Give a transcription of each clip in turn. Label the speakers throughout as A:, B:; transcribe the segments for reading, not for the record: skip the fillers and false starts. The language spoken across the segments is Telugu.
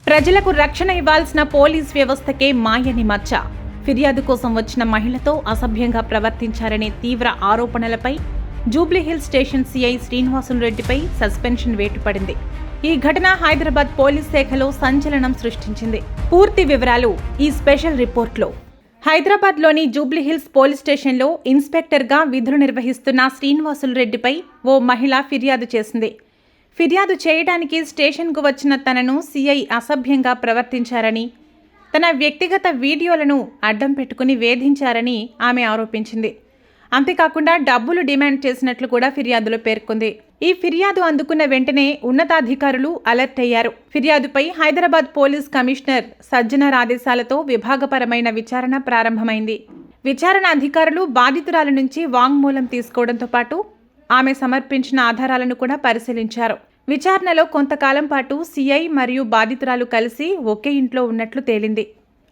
A: ప్రజలకు రక్షణ ఇవ్వాల్సిన పోలీస్ వ్యవస్థకే మాయని మచ్చ. ఫిర్యాదు కోసం వచ్చిన మహిళతో అసభ్యంగా ప్రవర్తించారనే తీవ్ర ఆరోపణలపై జూబ్లీహిల్స్ స్టేషన్ సీఐ శ్రీనివాసులు రెడ్డిపై సస్పెన్షన్ వేటు పడింది. ఈ ఘటన హైదరాబాద్ పోలీస్ శాఖలో సంచలనం సృష్టించింది. పూర్తి వివరాలు ఈ స్పెషల్ రిపోర్ట్లో. హైదరాబాద్లోని జూబ్లీహిల్స్ పోలీస్ స్టేషన్లో ఇన్స్పెక్టర్గా విధులు నిర్వహిస్తున్న శ్రీనివాసులు రెడ్డిపై ఓ మహిళ ఫిర్యాదు చేసింది. ఫిర్యాదు చేయడానికి స్టేషన్కు వచ్చిన తనను సీఐ అసభ్యంగా ప్రవర్తించారని, తన వ్యక్తిగత వీడియోలను అడ్డం పెట్టుకుని వేధించారని ఆమె ఆరోపించింది. అంతేకాకుండా డబ్బులు డిమాండ్ చేసినట్లు కూడా ఫిర్యాదులో పేర్కొంది. ఈ ఫిర్యాదు అందుకున్న వెంటనే ఉన్నతాధికారులు అలర్ట్ అయ్యారు. ఫిర్యాదుపై హైదరాబాద్ పోలీస్ కమిషనర్ సజ్జనార్ ఆదేశాలతో విభాగపరమైన విచారణ ప్రారంభమైంది. విచారణ అధికారులు బాధితురాల నుంచి వాంగ్మూలం తీసుకోవడంతో పాటు ఆమె సమర్పించిన ఆధారాలను కూడా పరిశీలించారు. విచారణలో కొంతకాలం పాటు సీఐ మరియు బాధితురాలు కలిసి ఒకే ఇంట్లో ఉన్నట్లు తేలింది.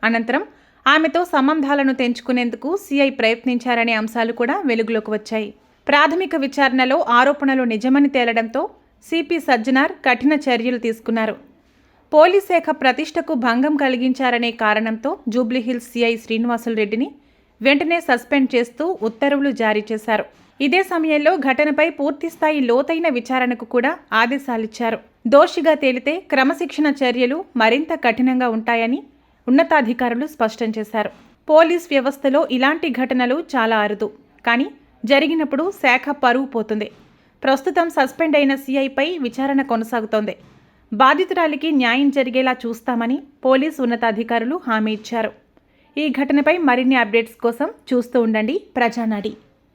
A: అనంతరం ఆమెతో సంబంధాలను తెంచుకునేందుకు సీఐ ప్రయత్నించారనే అంశాలు కూడా వెలుగులోకి వచ్చాయి. ప్రాథమిక విచారణలో ఆరోపణలు నిజమని తేలడంతో సిపి సజ్జనార్ కఠిన చర్యలు తీసుకున్నారు. పోలీస్ శాఖ ప్రతిష్టకు భంగం కలిగించారనే కారణంతో జూబ్లీహిల్స్ సీఐ శ్రీనివాసులు రెడ్డిని వెంటనే సస్పెండ్ చేస్తూ ఉత్తర్వులు జారీ చేశారు. ఇదే సమయంలో ఘటనపై పూర్తిస్థాయి లోతైన విచారణకు కూడా ఆదేశాలిచ్చారు. దోషిగా తేలితే క్రమశిక్షణ చర్యలు మరింత కఠినంగా ఉంటాయని ఉన్నతాధికారులు స్పష్టం చేశారు. పోలీస్ వ్యవస్థలో ఇలాంటి ఘటనలు చాలా అరుదు, కానీ జరిగినప్పుడు శాఖ పరువు పోతుంది. ప్రస్తుతం సస్పెండ్ అయిన సీఐపై విచారణ కొనసాగుతోంది. బాధితురాలికి న్యాయం జరిగేలా చూస్తామని పోలీసు ఉన్నతాధికారులు హామీ ఇచ్చారు. ఈ ఘటనపై మరిన్ని అప్డేట్స్ కోసం చూస్తూ ఉండండి ప్రజానాడి.